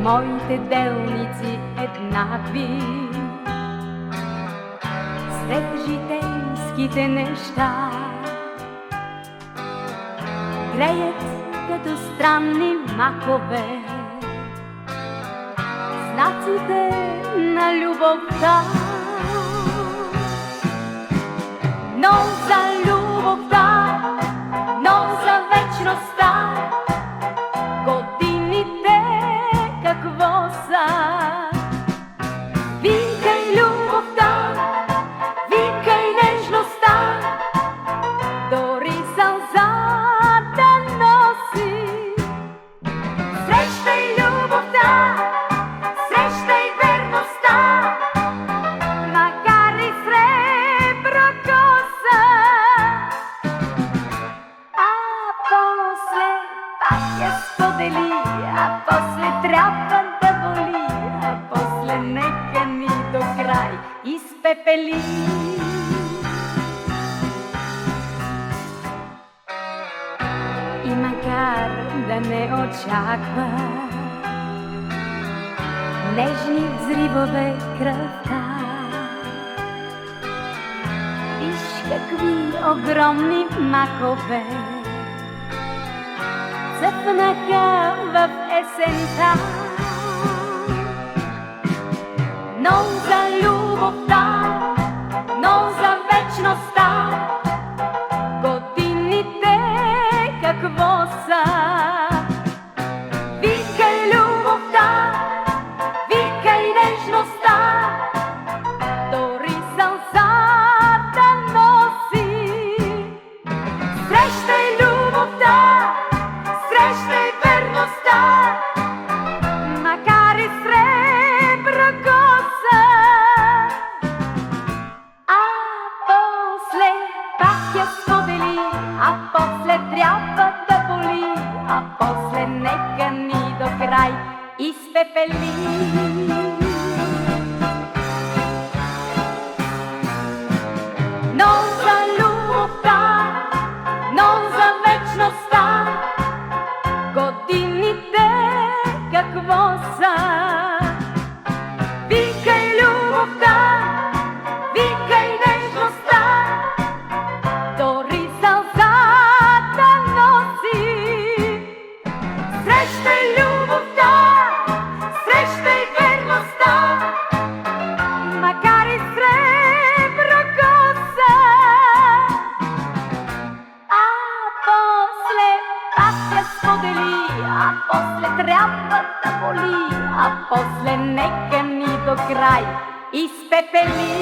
Моите делници еднакви сред житейските неща греят като странни макове знаците на любовта. Но за любовта, но за вечността годините какво са? Викай любовта, викай нежността, дори сълза да носи. Срещай любовта, срещай верността, макар и сребро коса. А после пак я сподели, а после трябва да боли, а после нека ни до край изпепели. И макар да не очаква нежни взривове кръвта, виж какви огромни макове цъфнаха в есента. Но за любовта, но за вечността годините какво са? Викай любовта, викай нежността, дори сълза да носи. Срещай любовта, срещай верността, макар и сребро коса. А после пак я сподели, а после трябва да боли, а после нека ни до край изпепели. Но за любовта, но за вечността годините какво са? Викай любовта, викай нежността, дори сълза да носи. Срещай любовта, срещай верността, макар и сребро коса. А после пак я сподели, а после трябва да боли, а после нека ни до край изпепели.